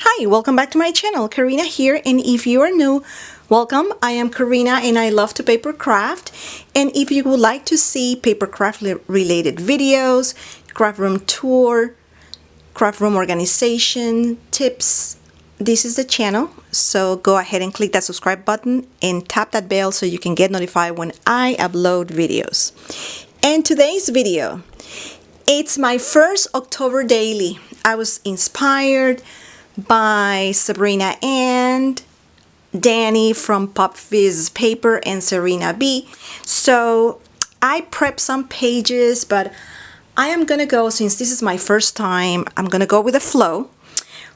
Hi, welcome back to my channel. Karina here, and if you are new, welcome. I am Karina and I love to paper craft. And if you would like to see paper craft related videos, craft room tour, craft room organization tips, this is the channel. So go ahead and click that subscribe button and tap that bell so you can get notified when I upload videos. And today's video, it's my first October daily. I was inspired by Sabrina and Danny from Pop Fizz Paper and Serena B. So I prepped some pages, but I am gonna go, since this is my first time, I'm gonna go with the flow.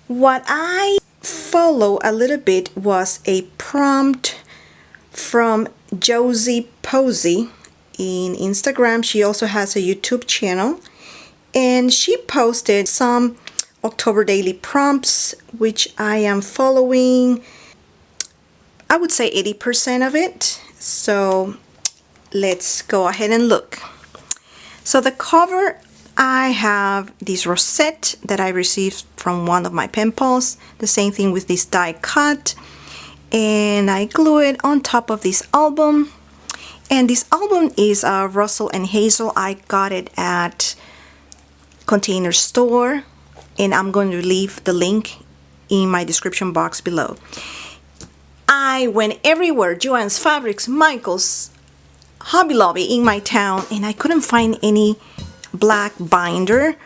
What I follow a little bit was a prompt from Josie Posey in Instagram. She also has a YouTube channel, and she posted some October daily prompts, which I am following, I would say 80% of it. So let's go ahead and look. So the cover, I have this rosette that I received from one of my pen pals. The same thing with this die cut, and I glue it on top of this album. And this album is Russell and Hazel. I got it at Container Store, and I'm going to leave the link in my description box below. I went everywhere, Joann's Fabrics, Michael's, Hobby Lobby in my town, and I couldn't find any black binder.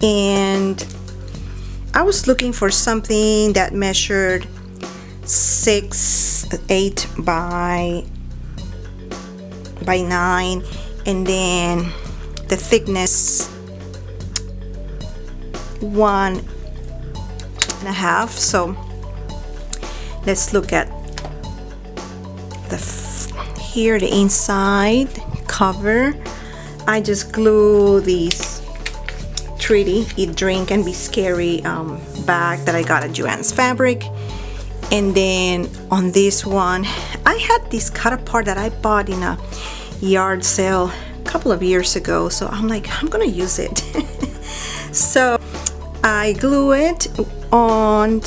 And I was looking for something that measured 8 by 9, and then the thickness 1.5. So let's look at the inside cover. I just glue these Treaty Eat Drink and Be Scary bag that I got at Joann's Fabric. And then on this one, I had this cut apart that I bought in a yard sale a couple of years ago, so I'm like, I'm gonna use it. So I glue it on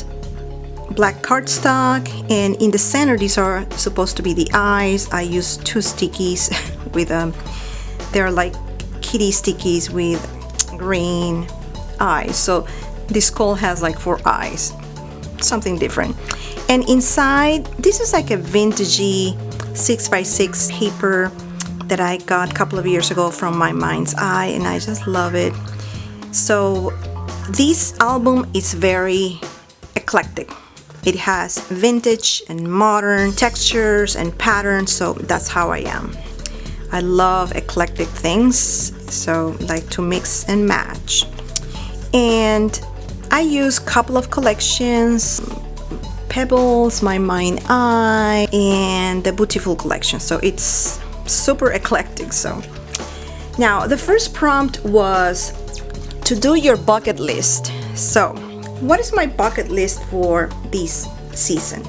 black cardstock, and in the center, these are supposed to be the eyes. I use 2 stickies with they're like kitty stickies with green eyes. So this skull has like 4 eyes, something different. And inside, this is like a vintagey 6x6 paper that I got a couple of years ago from my mind's eye, and I just love it. So this album is very eclectic. It has vintage and modern textures and patterns, so that's how I am. I love eclectic things, so like to mix and match. And I use a couple of collections, Pebbles, My Mind Eye, and the Beautiful collection. So it's super eclectic. So now the first prompt was to do your bucket list. So what is my bucket list for this season?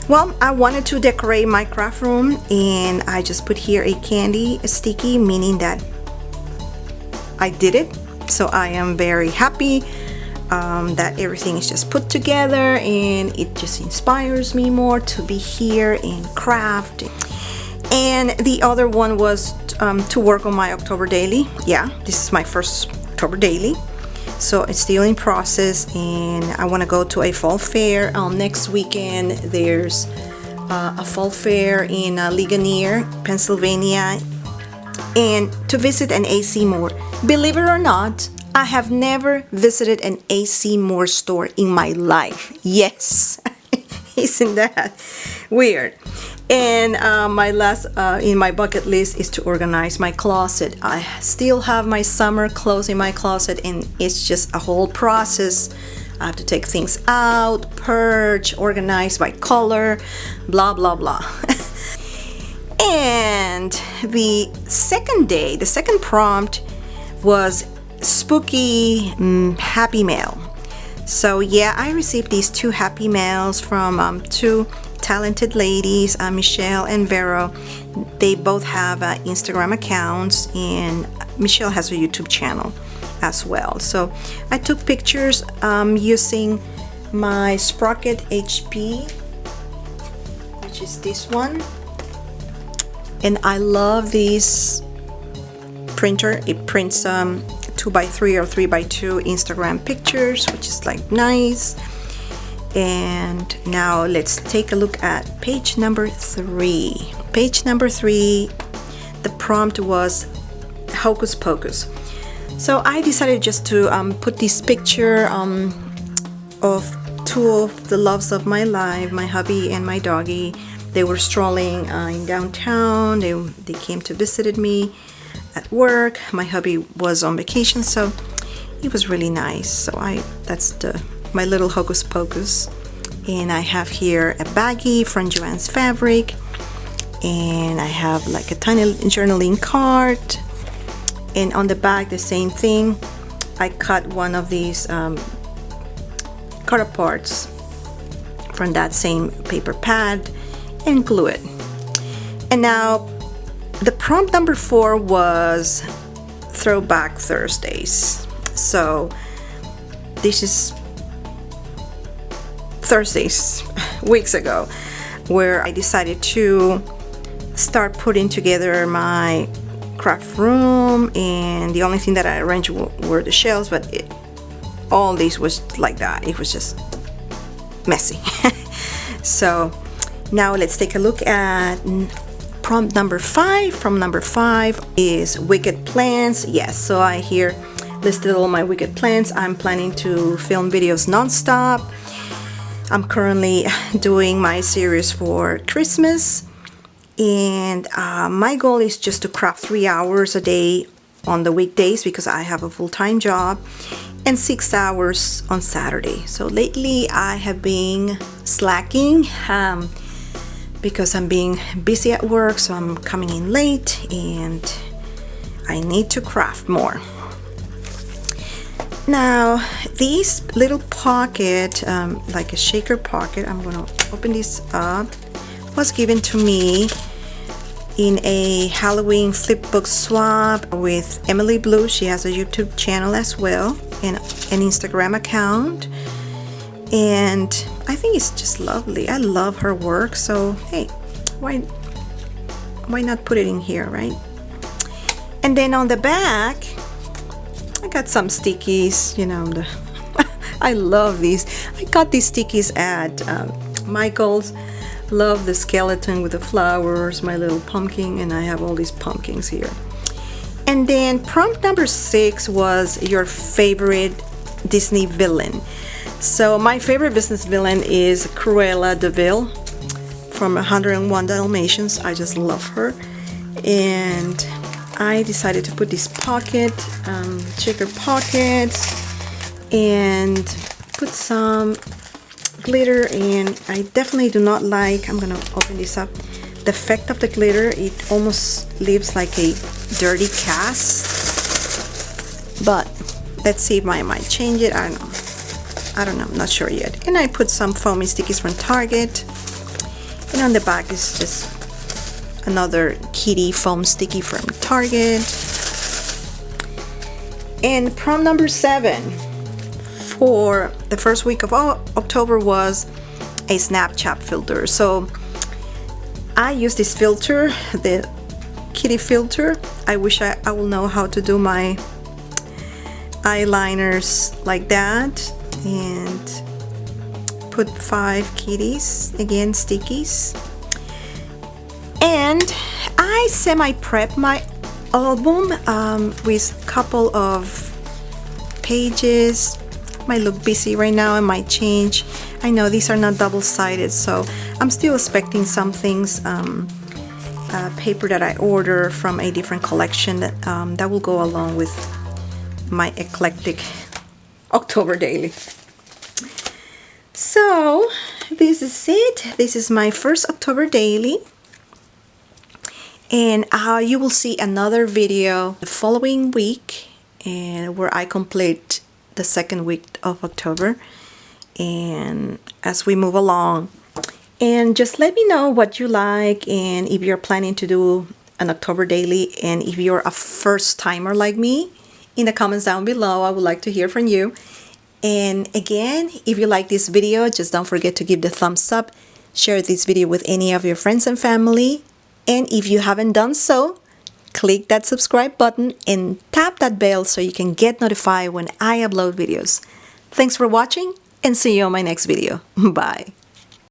Well, I wanted to decorate my craft room, and I just put here a candy sticky, meaning that I did it. So I am very happy that everything is just put together, and it just inspires me more to be here and craft. And the other one was to work on my October daily. Yeah, this is my first October daily, so it's still in process, and I want to go to a fall fair next weekend. There's a fall fair in Ligonier, Pennsylvania, and to visit an AC Moore. Believe it or not, I have never visited an AC Moore store in my life. Yes. Isn't that weird? And my last in my bucket list is to organize my closet. I still have my summer clothes in my closet, and it's just a whole process. I have to take things out, purge, organize by color, blah blah blah. And the second prompt was spooky happy mail. So yeah, I received these 2 happy mails from 2 talented ladies, Michelle and Vero. They both have Instagram accounts, and Michelle has a YouTube channel as well. So I took pictures using my Sprocket HP, which is this one. And I love this printer. It prints 2x3 or 3x2 Instagram pictures, which is like nice. And now let's take a look at page number 3. Page number 3, the prompt was Hocus Pocus. So I decided just to put this picture of two of the loves of my life, my hubby and my doggy. They were strolling in downtown. They came to visit me at work. My hubby was on vacation, so it was really nice. So that's my little Hocus Pocus. And I have here a baggie from Joann's Fabric, and I have like a tiny journaling card. And on the back, the same thing. I cut one of these cut aparts from that same paper pad and glue it. And now the prompt number 4 was Throwback Thursdays. So this is Thursdays weeks ago, where I decided to start putting together my craft room, and the only thing that I arranged were the shelves, but all this was like that. It was just messy. So now let's take a look at prompt number 5. Prompt number 5 is wicked plans. Yes, so I here listed all my wicked plans. I'm planning to film videos non-stop. I'm currently doing my series for Christmas, and my goal is just to craft 3 hours a day on the weekdays because I have a full-time job, and 6 hours on Saturday. So lately I have been slacking because I'm being busy at work, so I'm coming in late and I need to craft more. Now this little pocket, like a shaker pocket, I'm gonna open this up, was given to me in a Halloween flip book swap with Emily Blue. She has a YouTube channel as well and an Instagram account, and I think it's just lovely. I love her work, so hey, why not put it in here, right? And then on the back I got some stickies, you know, I love these. I got these stickies at Michael's. Love the skeleton with the flowers, my little pumpkin, and I have all these pumpkins here. And then prompt number 6 was your favorite Disney villain. So my favorite business villain is Cruella de Vil from 101 Dalmatians. I just love her. And I decided to put this pocket, shaker pockets, and put some glitter. And I definitely do not like, I'm gonna open this up, the effect of the glitter. It almost leaves like a dirty cast, but let's see if I might change it. I don't know, I'm not sure yet. And I put some foamy stickies from Target, and on the back is just another kitty foam sticky from Target. And prompt number 7 for the first week of October was a Snapchat filter. So I use this filter, the kitty filter. I wish I will know how to do my eyeliners like that, and put 5 kitties, again stickies. And I semi-prep my album with a couple of pages. Might look busy right now, I might change. I know these are not double-sided, so I'm still expecting some things, paper that I order from a different collection that will go along with my eclectic October daily. So this is it. This is my first October daily, and you will see another video the following week, and where I complete the second week of October, and as we move along. And just let me know what you like, and if you're planning to do an October daily, and if you're a first timer like me, in the comments down below. I would like to hear from you. And again, if you like this video, just don't forget to give the thumbs up, share this video with any of your friends and family, and if you haven't done so, click that subscribe button and tap that bell so you can get notified when I upload videos. Thanks for watching and see you on my next video. Bye.